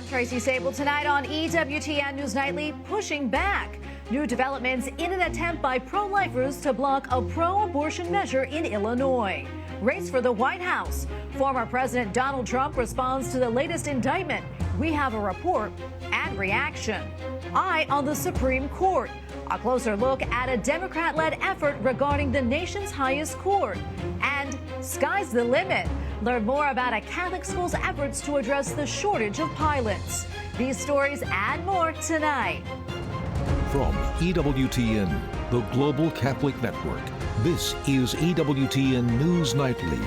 Tracy Sable tonight on EWTN News Nightly, pushing back. New developments in an attempt by pro-lifers to block a pro-abortion measure in Illinois. Race for the White House. Former President Donald Trump responds to the latest indictment. We have a report and reaction. Eye on the Supreme Court. A closer look at a Democrat-led effort regarding the nation's highest court. And sky's the limit. Learn more about a Catholic school's efforts to address the shortage of pilots. These stories and more tonight. From EWTN, the Global Catholic Network, this is EWTN News Nightly.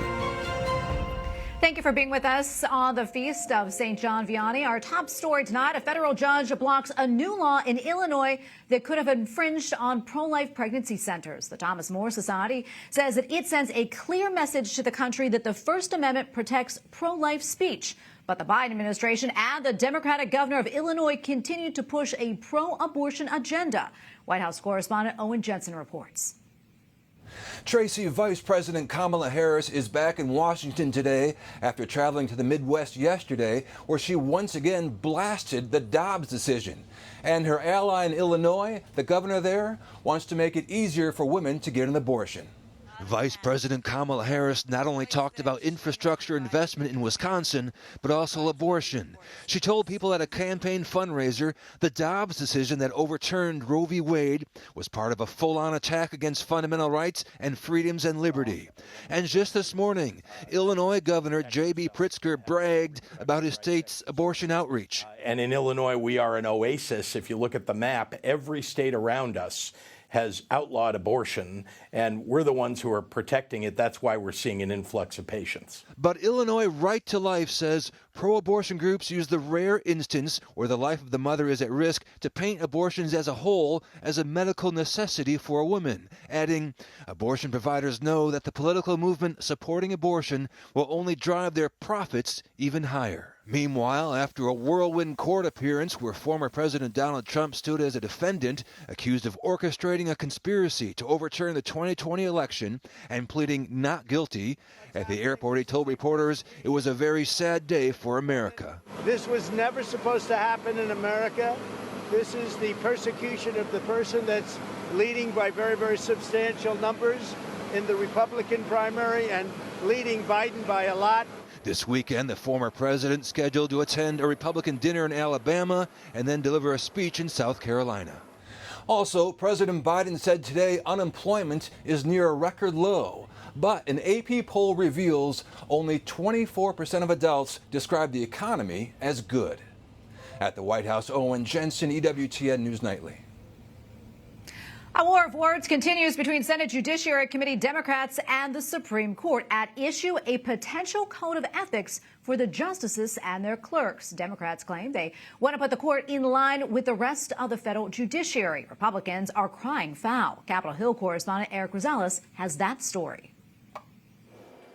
Thank you for being with us on the Feast of St. John Vianney. Our top story tonight, a federal judge blocks a new law in Illinois that could have infringed on pro-life pregnancy centers. The Thomas More Society says that it sends a clear message to the country that the First Amendment protects pro-life speech. But the Biden administration and the Democratic governor of Illinois continue to push a pro-abortion agenda. White House correspondent Owen Jensen reports. Tracy, Vice President Kamala Harris is back in Washington today after traveling to the Midwest yesterday, where she once again blasted the Dobbs decision. And her ally in Illinois, the governor there, wants to make it easier for women to get an abortion. Vice President Kamala Harris not only talked about infrastructure investment in Wisconsin, but also abortion. She told people at a campaign fundraiser the Dobbs decision that overturned Roe v. Wade was part of a full-on attack against fundamental rights and freedoms and liberty. And just this morning, Illinois Governor Jamie Pritzker bragged about his state's abortion outreach. And in Illinois, we are an oasis. If you look at the map, every state around us has outlawed abortion, and we're the ones who are protecting it. That's why we're seeing an influx of patients. But Illinois Right to Life says pro-abortion groups use the rare instance where the life of the mother is at risk to paint abortions as a whole as a medical necessity for a woman, adding, abortion providers know that the political movement supporting abortion will only drive their profits even higher. Meanwhile, after a whirlwind court appearance where former President Donald Trump stood as a defendant, accused of orchestrating a conspiracy to overturn the 2020 election and pleading not guilty, at the airport he told reporters it was a very sad day for America. This was never supposed to happen in America. This is the persecution of the person that's leading by very, very substantial numbers in the Republican primary and leading Biden by a lot. This weekend, the former president scheduled to attend a Republican dinner in Alabama and then deliver a speech in South Carolina. Also, President Biden said today unemployment is near a record low. But an AP poll reveals only 24% of adults describe the economy as good. At the White House, Owen Jensen, EWTN News Nightly. A war of words continues between Senate Judiciary Committee Democrats and the Supreme Court. At issue, a potential code of ethics for the justices and their clerks. Democrats claim they want to put the court in line with the rest of the federal judiciary. Republicans are crying foul. Capitol Hill correspondent Eric Rosales has that story.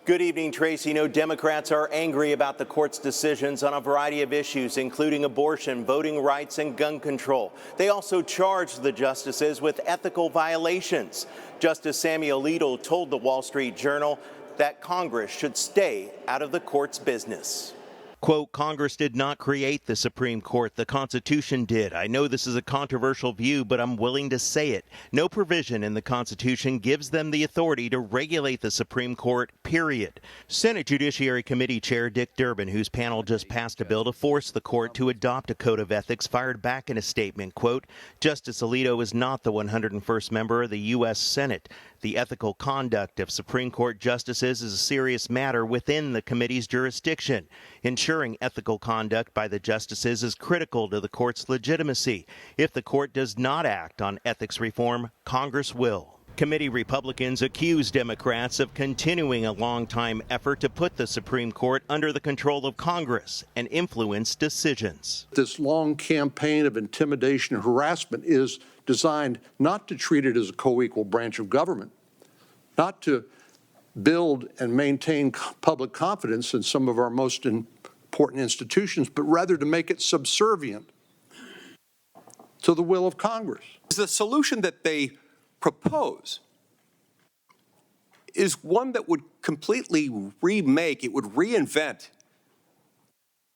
Good evening, Tracy. No, Democrats are angry about the court's decisions on a variety of issues, including abortion, voting rights, and gun control. They also charged the justices with ethical violations. Justice Samuel Alito told the Wall Street Journal that Congress should stay out of the court's business. Quote, Congress did not create the Supreme Court. The Constitution did. I know this is a controversial view, but I'm willing to say it. No provision in the Constitution gives them the authority to regulate the Supreme Court, period. Senate Judiciary Committee Chair Dick Durbin, whose panel just passed a bill to force the court to adopt a code of ethics, fired back in a statement, quote, Justice Alito is not the 101st member of the U.S. Senate. The ethical conduct of Supreme Court justices is a serious matter within the committee's jurisdiction. Ensuring ethical conduct by the justices is critical to the court's legitimacy. If the court does not act on ethics reform, Congress will. Committee Republicans accuse Democrats of continuing a long-time effort to put the Supreme Court under the control of Congress and influence decisions. This long campaign of intimidation and harassment is designed not to treat it as a co-equal branch of government, not to build and maintain public confidence in some of our most important institutions, but rather to make it subservient to the will of Congress. The solution that they propose is one that would completely remake, it would reinvent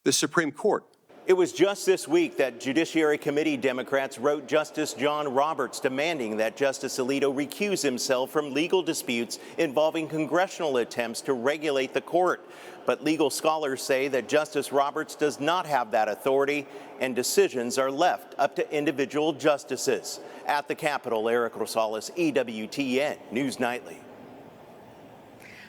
the Supreme Court. It was just this week that Judiciary Committee Democrats wrote Justice John Roberts demanding that Justice Alito recuse himself from legal disputes involving congressional attempts to regulate the court. But legal scholars say that Justice Roberts does not have that authority, and decisions are left up to individual justices. At the Capitol, Eric Rosales, EWTN News Nightly.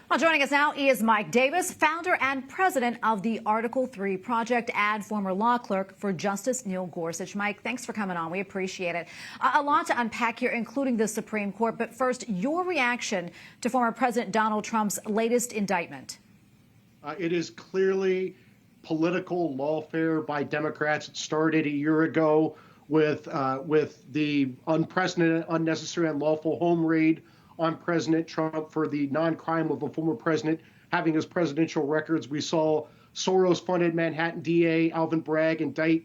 Well, joining us now is Mike Davis, founder and president of the Article 3 Project and former law clerk for Justice Neil Gorsuch. Mike, thanks for coming on. We appreciate it. A lot to unpack here, including the Supreme Court. But first, your reaction to former President Donald Trump's latest indictment. It is clearly political lawfare by Democrats. It started a year ago with the unprecedented, unnecessary, unlawful home raid on President Trump for the non-crime of a former president having his presidential records. We saw Soros-funded Manhattan DA Alvin Bragg indict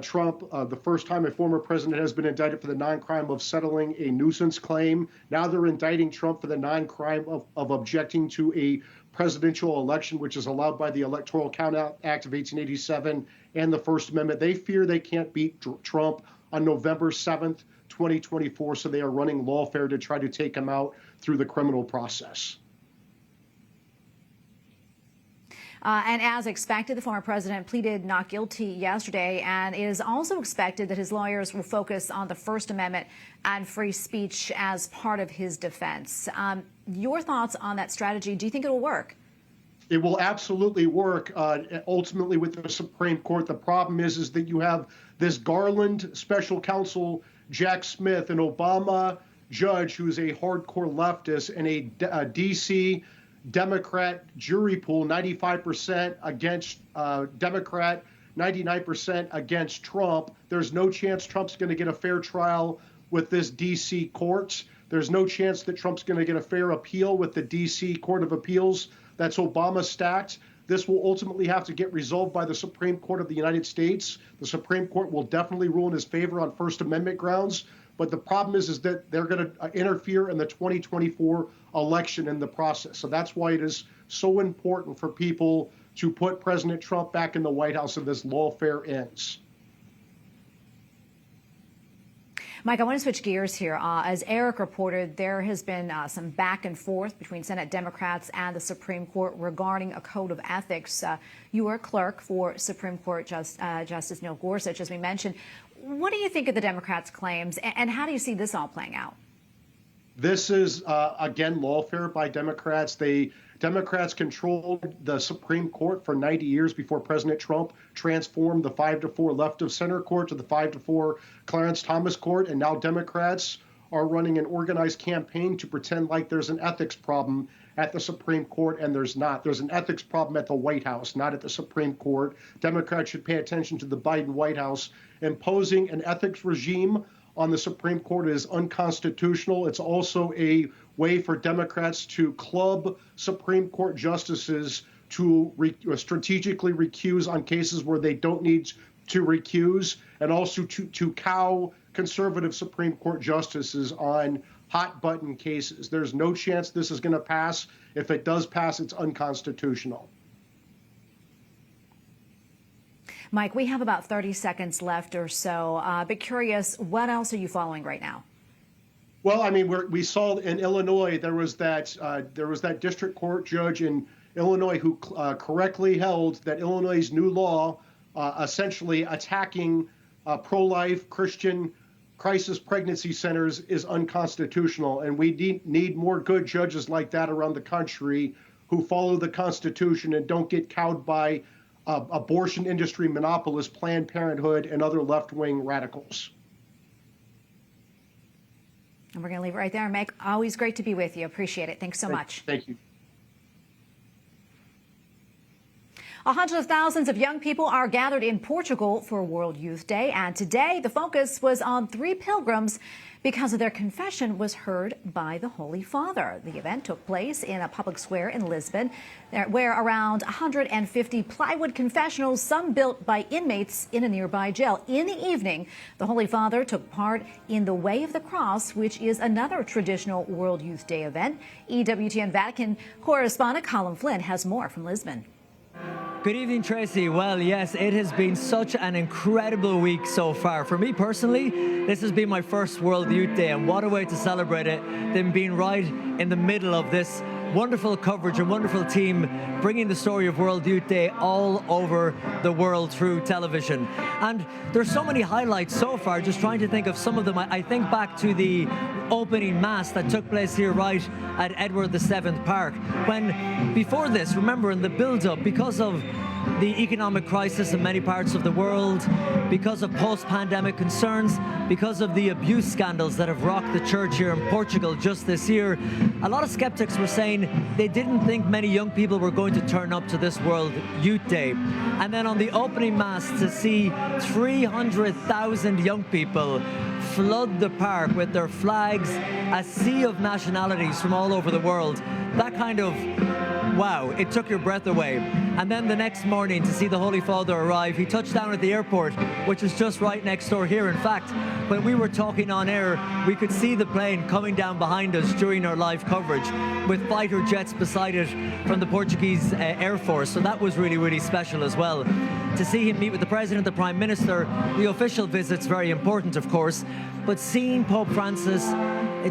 Trump, the first time a former president has been indicted for the non-crime of settling a nuisance claim. Now they're indicting Trump for the non-crime of objecting to a presidential election, which is allowed by the Electoral Count Act of 1887 and the First Amendment. They fear they can't beat Trump on November 7th, 2024, so they are running lawfare to try to take him out through the criminal process. And as expected, the former president pleaded not guilty yesterday, and it is also expected that his lawyers will focus on the First Amendment and free speech as part of his defense. Your thoughts on that strategy? Do you think it will work? It will absolutely work, ultimately, with the Supreme Court. The problem is that you have this Garland special counsel, Jack Smith, an Obama judge who's a hardcore leftist, and a D.C. Democrat jury pool, 95% against Democrat, 99% against Trump. There's no chance Trump's going to get a fair trial with this D.C. courts. There's no chance that Trump's going to get a fair appeal with the D.C. Court of Appeals. That's Obama stacked. This will ultimately have to get resolved by the Supreme Court of the United States. The Supreme Court will definitely rule in his favor on First Amendment grounds. But the problem is that they're going to interfere in the 2024 election in the process. So that's why it is so important for people to put President Trump back in the White House and this lawfare ends. Mike, I want to switch gears here. As Eric reported, there has been some back and forth between Senate Democrats and the Supreme Court regarding a code of ethics. You were a clerk for Supreme Court Justice Neil Gorsuch, as we mentioned. What do you think of the Democrats' claims, and how do you see this all playing out? This is, again, lawfare by Democrats. Democrats controlled the Supreme Court for 90 years before President Trump transformed the 5-4 left of center court to the 5-4 Clarence Thomas court. And now Democrats are running an organized campaign to pretend like there's an ethics problem at the Supreme Court, and there's not. There's an ethics problem at the White House, not at the Supreme Court. Democrats should pay attention to the Biden White House. Imposing an ethics regime on the Supreme Court is unconstitutional. It's also a way for Democrats to club Supreme Court justices to strategically recuse on cases where they don't need to recuse, and also to cow conservative Supreme Court justices on hot-button cases. There's no chance this is going to pass. If it does pass, it's unconstitutional. Mike, we have about 30 seconds left or so. But curious, what else are you following right now? Well, I mean, we saw in Illinois there was that district court judge in Illinois who correctly held that Illinois' new law, essentially attacking pro-life Christian crisis pregnancy centers, is unconstitutional. And we need more good judges like that around the country who follow the Constitution and don't get cowed by abortion industry monopolists, Planned Parenthood, and other left-wing radicals. And we're going to leave it right there. Mike, always great to be with you. Appreciate it. Thanks so much. Thank you. Hundreds of thousands of young people are gathered in Portugal for World Youth Day. And today, the focus was on 3 pilgrims because of their confession was heard by the Holy Father. The event took place in a public square in Lisbon, where around 150 plywood confessionals, some built by inmates in a nearby jail. In the evening, the Holy Father took part in the Way of the Cross, which is another traditional World Youth Day event. EWTN Vatican Correspondent Colm Flynn has more from Lisbon. Good evening, Tracy. Well, yes, it has been such an incredible week so far. For me personally, this has been my first World Youth Day, and what a way to celebrate it than being right in the middle of this wonderful coverage and wonderful team bringing the story of World Youth Day all over the world through television. And there's so many highlights so far, just trying to think of some of them. I think back to the opening mass that took place here right at Eduardo VII Park, when before this, remember, in the build-up, because of the economic crisis in many parts of the world, because of post-pandemic concerns, because of the abuse scandals that have rocked the church here in Portugal just this year, a lot of skeptics were saying they didn't think many young people were going to turn up to this World Youth Day. And then on the opening mass, to see 300,000 young people flood the park with their flags, a sea of nationalities from all over the world, that kind of wow, it took your breath away. And then the next morning to see the Holy Father arrive, he touched down at the airport, which is just right next door here. In fact, when we were talking on air, we could see the plane coming down behind us during our live coverage with fighter jets beside it from the Portuguese Air Force. So that was really, really special as well. To see him meet with the President, the Prime Minister, the official visit's very important, of course, but seeing Pope Francis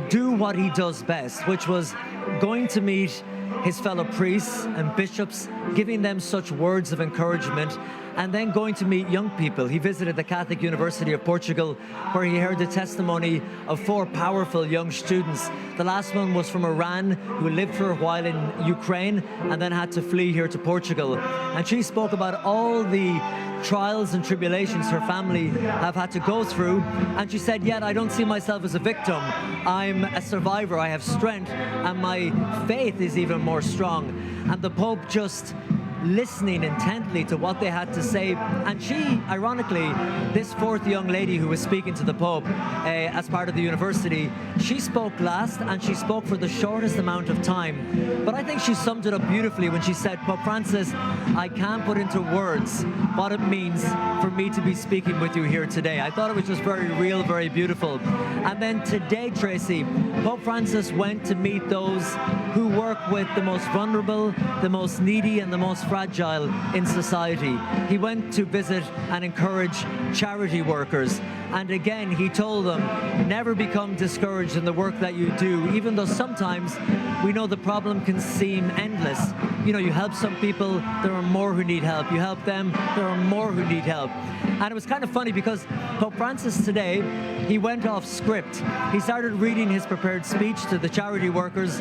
do what he does best, which was going to meet his fellow priests and bishops, giving them such words of encouragement, and then going to meet young people. He visited the Catholic University of Portugal, where he heard the testimony of 4 powerful young students. The last one was from Iran, who lived for a while in Ukraine and then had to flee here to Portugal. And she spoke about all the trials and tribulations her family have had to go through, and she said, yet I don't see myself as a victim. I'm a survivor, I have strength, and my faith is even more strong. And the Pope just listening intently to what they had to say. And she, ironically, this 4th young lady who was speaking to the Pope as part of the university, she spoke last, and she spoke for the shortest amount of time. But I think she summed it up beautifully when she said, Pope Francis, I can't put into words what it means for me to be speaking with you here today. I thought it was just very real, very beautiful. And then today, Tracy, Pope Francis went to meet those who work with the most vulnerable, the most needy, and the most fragile in society. He went to visit and encourage charity workers. And again, he told them, never become discouraged in the work that you do, even though sometimes we know the problem can seem endless. You know, you help some people, there are more who need help. You help them, there are more who need help. And it was kind of funny because Pope Francis today, he went off script. He started reading his prepared speech to the charity workers,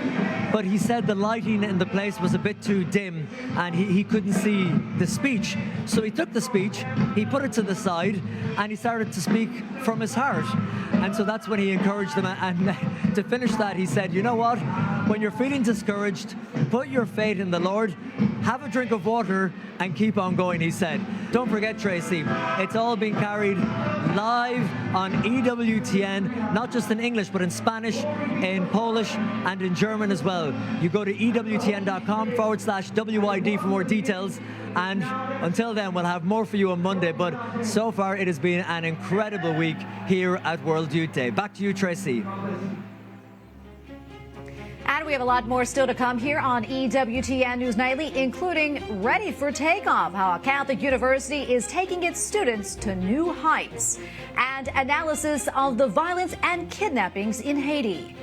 but he said the lighting in the place was a bit too dim and he couldn't see the speech. So he took the speech, he put it to the side, and he started to speak from his heart. And so that's when he encouraged them. And to finish that, he said, you know what? When you're feeling discouraged, put your faith in the Lord, have a drink of water, and keep on going, he said. Don't forget, Tracy, it's all being carried live on EWTN, not just in English, but in Spanish, in Polish, and in German as well. You go to EWTN.com/WID for more details. And until then, we'll have more for you on Monday. But so far, it has been an incredible week here at World Youth Day. Back to you, Tracy. And we have a lot more still to come here on EWTN News Nightly, including Ready for Takeoff, how a Catholic university is taking its students to new heights, and analysis of the violence and kidnappings in Haiti.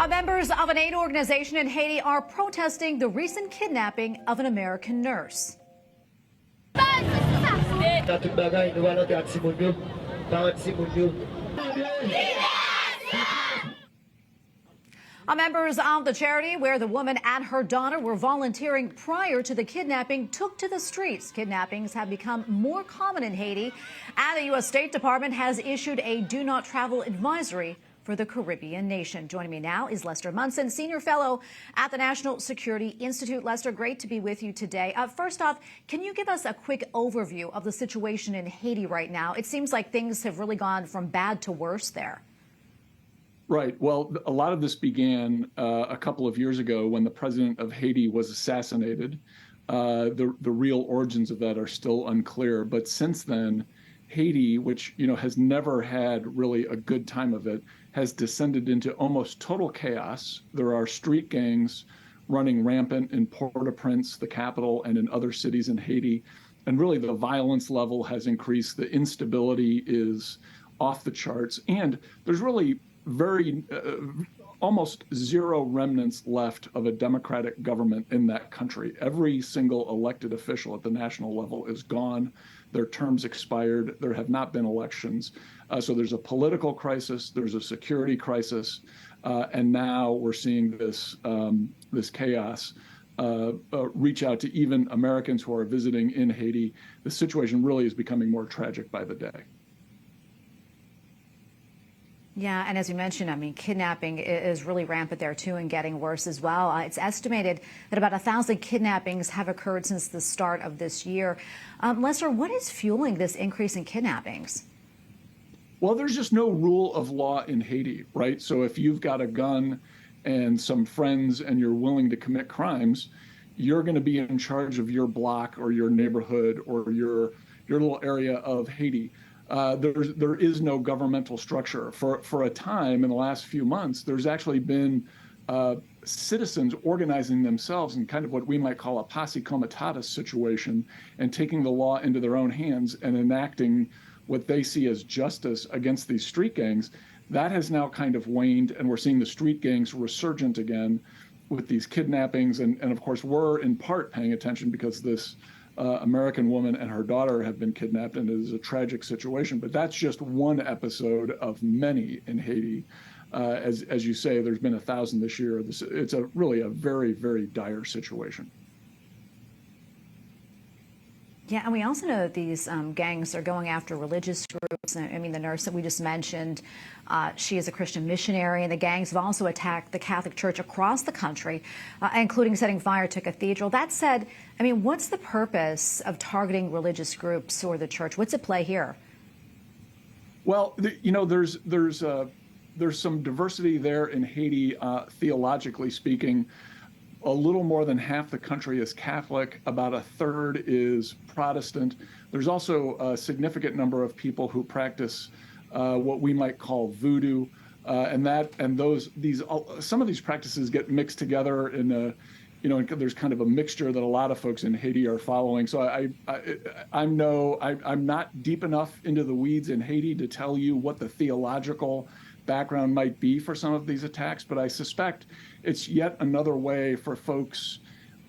Members of an aid organization in Haiti are protesting the recent kidnapping of an American nurse. Members of the charity where the woman and her daughter were volunteering prior to the kidnapping took to the streets. Kidnappings have become more common in Haiti, and the U.S. State Department has issued a do not travel advisory for the Caribbean nation. Joining me now is Lester Munson, Senior Fellow at the National Security Institute. Lester, great to be with you today. First off, can you give us a quick overview of the situation in Haiti right now? It seems like things have really gone from bad to worse there. Right. Well, a lot of this began a couple of years ago when the president of Haiti was assassinated. The real origins of that are still unclear. But since then, Haiti, which has never had really a good time of it, has descended into almost total chaos. There are street gangs running rampant in Port-au-Prince, the capital, and in other cities in Haiti. And really the violence level has increased. The instability is off the charts. And there's really almost zero remnants left of a democratic government in that country. Every single elected official at the national level is gone. Their terms expired. There have not been elections. So there's a political crisis. There's a security crisis. And now we're seeing this chaos reach out to even Americans who are visiting in Haiti. The situation really is becoming more tragic by the day. Yeah, and as you mentioned, I mean, kidnapping is really rampant there, too, and getting worse as well. It's estimated that about 1,000 kidnappings have occurred since the start of this year. Lester, what is fueling this increase in kidnappings? Well, there's just no rule of law in Haiti, right? So if you've got a gun and some friends and you're willing to commit crimes, you're going to be in charge of your block or your neighborhood or your little area of Haiti. There is no governmental structure. For a time in the last few months, there's actually been citizens organizing themselves in kind of what we might call a posse comitatus situation and taking the law into their own hands and enacting what they see as justice against these street gangs. That has now kind of waned, and we're seeing the street gangs resurgent again with these kidnappings. And of course, we're in part paying attention because this American woman and her daughter have been kidnapped, and it is a tragic situation. But that's just one episode of many in Haiti. As you say, there's been 1,000 this year. It's really a very, very dire situation. Yeah, and we also know that these gangs are going after religious groups. I mean, the nurse that we just mentioned, she is a Christian missionary, and the gangs have also attacked the Catholic Church across the country, including setting fire to a cathedral. That said, I mean, what's the purpose of targeting religious groups or the church? What's at play here? Well, there's some diversity there in Haiti, theologically speaking. A little more than half the country is Catholic, about a third is Protestant. There's also a significant number of people who practice what we might call voodoo, some of these practices get mixed together in there's kind of a mixture that a lot of folks in Haiti are following. So I'm not deep enough into the weeds in Haiti to tell you what the theological background might be for some of these attacks, but I suspect it's yet another way for folks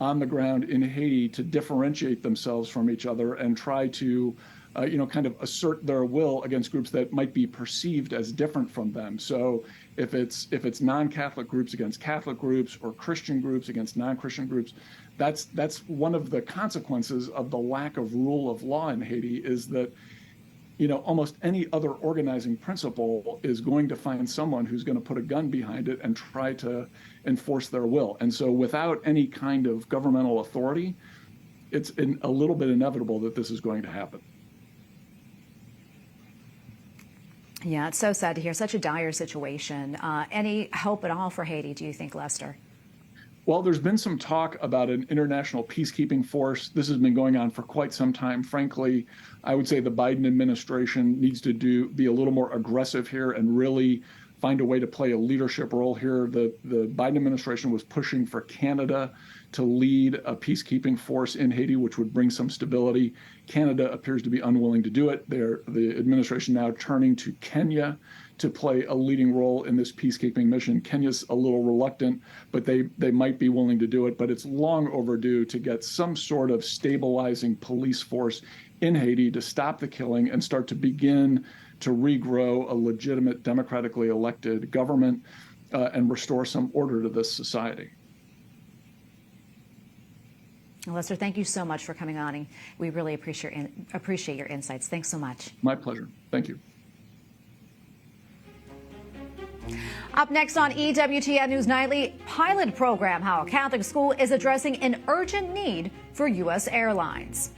on the ground in Haiti to differentiate themselves from each other and try to, kind of assert their will against groups that might be perceived as different from them. So if it's non-Catholic groups against Catholic groups or Christian groups against non-Christian groups, that's one of the consequences of the lack of rule of law in Haiti is that almost any other organizing principle is going to find someone who's going to put a gun behind it and try to enforce their will. And so without any kind of governmental authority, it's a little bit inevitable that this is going to happen. Yeah, it's so sad to hear. Such a dire situation. Any hope at all for Haiti, do you think, Lester? Well, there's been some talk about an international peacekeeping force. This has been going on for quite some time. Frankly, I would say the Biden administration needs to be a little more aggressive here and really find a way to play a leadership role here. The Biden administration was pushing for Canada to lead a peacekeeping force in Haiti, which would bring some stability. Canada appears to be unwilling to do it. The administration now turning to Kenya to play a leading role in this peacekeeping mission. Kenya's a little reluctant, but they might be willing to do it. But it's long overdue to get some sort of stabilizing police force in Haiti to stop the killing and start to begin to regrow a legitimate, democratically elected government and restore some order to this society. Lester, thank you so much for coming on, and we really appreciate your insights. Thanks so much. My pleasure. Thank you. Up next on EWTN News Nightly, pilot program, how a Catholic school is addressing an urgent need for U.S. airlines.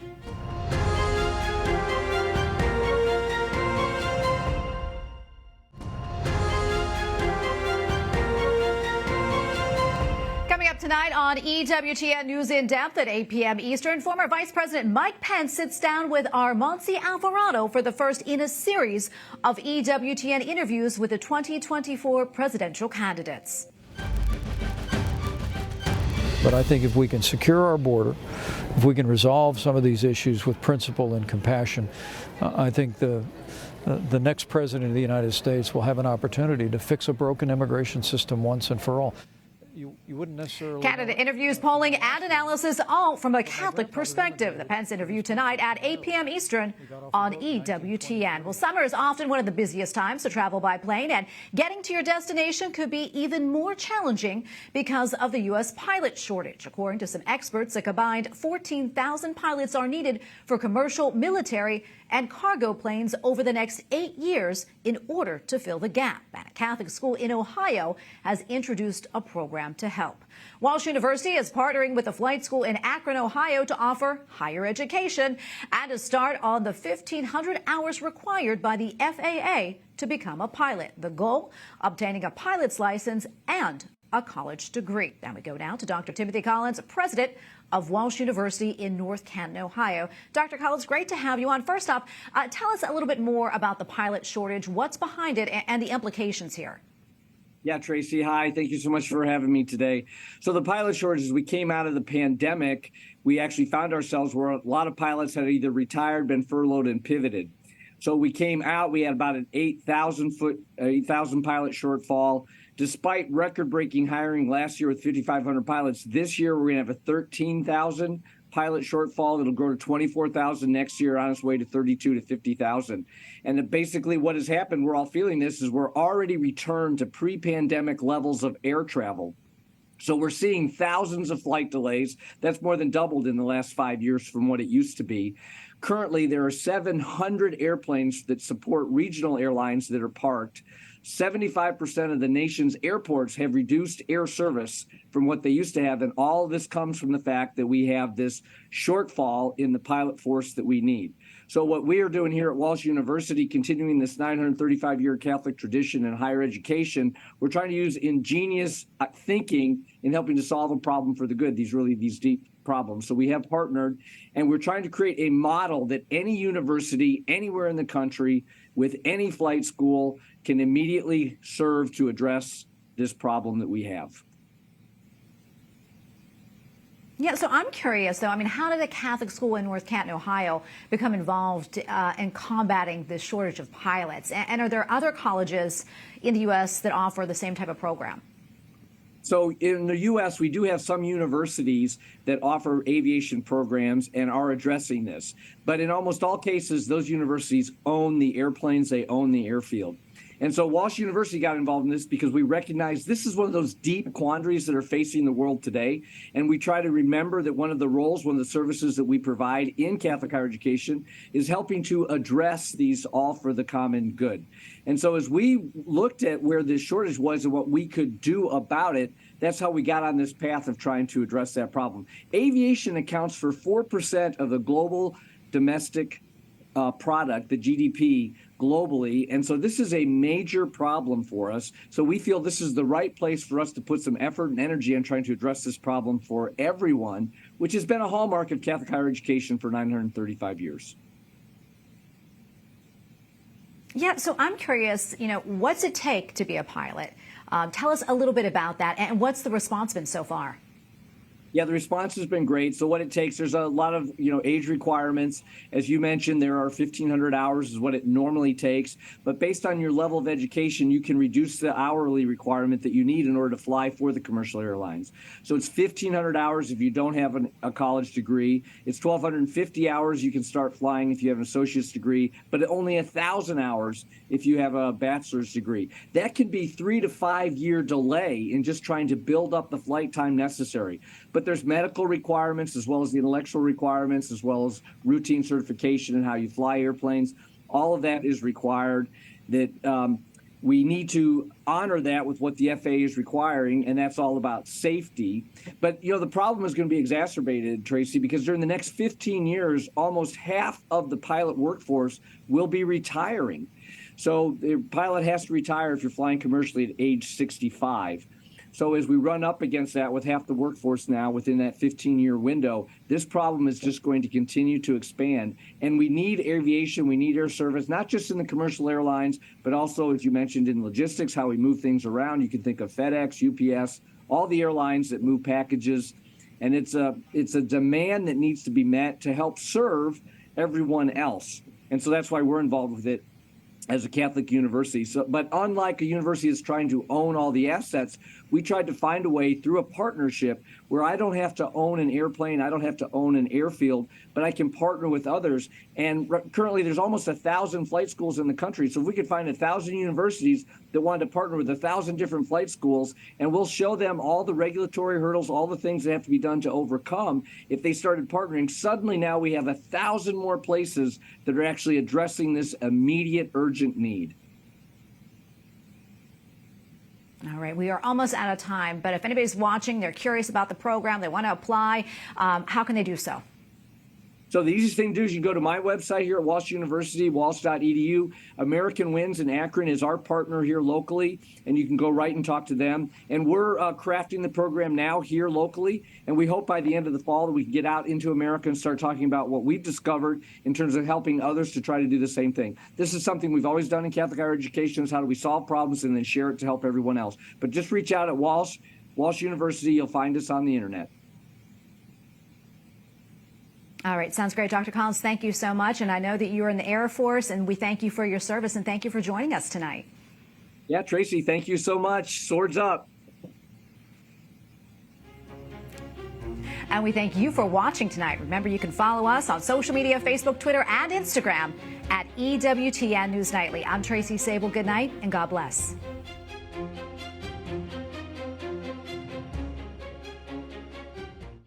Tonight on EWTN News in Depth at 8 p.m. Eastern, former Vice President Mike Pence sits down with Armanzi Alvarado for the first in a series of EWTN interviews with the 2024 presidential candidates. But I think if we can secure our border, if we can resolve some of these issues with principle and compassion, I think the next president of the United States will have an opportunity to fix a broken immigration system once and for all. You wouldn't necessarily... Candidate interviews, polling, and analysis, all from a Catholic perspective. The Pence interview tonight at 8 p.m. Eastern on EWTN. Well, summer is often one of the busiest times to travel by plane, and getting to your destination could be even more challenging because of the U.S. pilot shortage. According to some experts, a combined 14,000 pilots are needed for commercial, military, and cargo planes over the next 8 years in order to fill the gap. And a Catholic school in Ohio has introduced a program to help. Walsh University is partnering with a flight school in Akron, Ohio to offer higher education and to start on the 1,500 hours required by the FAA to become a pilot. The goal, obtaining a pilot's license and a college degree. Now we go now to Dr. Timothy Collins, president of Walsh University in North Canton, Ohio. Dr. Collins, great to have you on. First off, tell us a little bit more about the pilot shortage, what's behind it, and the implications here. Yeah, Tracy, hi. Thank you so much for having me today. So the pilot shortage, as we came out of the pandemic, we actually found ourselves where a lot of pilots had either retired, been furloughed, and pivoted. So we came out, we had about an 8,000 pilot shortfall. Despite record-breaking hiring last year with 5,500 pilots, this year we're going to have a 13,000 pilot shortfall. It'll grow to 24,000 next year, on its way to 32 to 50,000. And basically what has happened, we're all feeling this, is we're already returned to pre-pandemic levels of air travel. So we're seeing thousands of flight delays. That's more than doubled in the last 5 years from what it used to be. Currently, there are 700 airplanes that support regional airlines that are parked. 75% of the nation's airports have reduced air service from what they used to have. And all of this comes from the fact that we have this shortfall in the pilot force that we need. So what we are doing here at Walsh University, continuing this 935-year Catholic tradition in higher education, we're trying to use ingenious thinking in helping to solve a problem for the good, these deep problems. So we have partnered, and we're trying to create a model that any university anywhere in the country with any flight school can immediately serve to address this problem that we have. Yeah, so I'm curious, though. I mean, how did a Catholic school in North Canton, Ohio, become involved in combating this shortage of pilots? And are there other colleges in the U.S. that offer the same type of program? So in the U.S., we do have some universities that offer aviation programs and are addressing this. But in almost all cases, those universities own the airplanes, they own the airfield. And so Walsh University got involved in this because we recognize this is one of those deep quandaries that are facing the world today. And we try to remember that one of the roles, one of the services that we provide in Catholic higher education is helping to address these all for the common good. And so as we looked at where this shortage was and what we could do about it, that's how we got on this path of trying to address that problem. Aviation accounts for 4% of the global domestic product, the GDP, globally. And so this is a major problem for us. So we feel this is the right place for us to put some effort and energy in trying to address this problem for everyone, which has been a hallmark of Catholic higher education for 935 years. Yeah, so I'm curious, what's it take to be a pilot? Tell us a little bit about that, and what's the response been so far? Yeah, the response has been great. So what it takes, there's a lot of, age requirements. As you mentioned, there are 1,500 hours is what it normally takes. But based on your level of education, you can reduce the hourly requirement that you need in order to fly for the commercial airlines. So it's 1,500 hours if you don't have a college degree. It's 1,250 hours you can start flying if you have an associate's degree, but only 1,000 hours if you have a bachelor's degree. That could be 3 to 5 year delay in just trying to build up the flight time necessary. But there's medical requirements as well as the intellectual requirements, as well as routine certification and how you fly airplanes. All of that is required. That we need to honor that with what the FAA is requiring, and that's all about safety. But, the problem is going to be exacerbated, Tracy, because during the next 15 years, almost half of the pilot workforce will be retiring. So the pilot has to retire if you're flying commercially at age 65. So as we run up against that with half the workforce now within that 15-year window, this problem is just going to continue to expand. And we need aviation, we need air service, not just in the commercial airlines, but also, as you mentioned, in logistics, how we move things around. You can think of FedEx, UPS, all the airlines that move packages. And it's a demand that needs to be met to help serve everyone else. And so that's why we're involved with it as a Catholic university. But unlike a university that's trying to own all the assets, we tried to find a way through a partnership where I don't have to own an airplane, I don't have to own an airfield, but I can partner with others. And currently there's almost 1,000 flight schools in the country. So if we could find 1,000 universities that wanted to partner with 1,000 different flight schools, and we'll show them all the regulatory hurdles, all the things that have to be done to overcome. If they started partnering, suddenly now we have 1,000 more places that are actually addressing this immediate urgent need. All right, we are almost out of time, but if anybody's watching, they're curious about the program, they want to apply, how can they do so? So the easiest thing to do is you go to my website here at Walsh University, walsh.edu. American Winds in Akron is our partner here locally, and you can go right and talk to them. And we're crafting the program now here locally, and we hope by the end of the fall that we can get out into America and start talking about what we've discovered in terms of helping others to try to do the same thing. This is something we've always done in Catholic higher education, is how do we solve problems and then share it to help everyone else. But just reach out at Walsh University. You'll find us on the internet. All right, sounds great. Dr. Collins, thank you so much. And I know that you're in the Air Force, and we thank you for your service, and thank you for joining us tonight. Yeah, Tracy, thank you so much. Swords up. And we thank you for watching tonight. Remember, you can follow us on social media, Facebook, Twitter, and Instagram at EWTN News Nightly. I'm Tracy Sable. Good night, and God bless.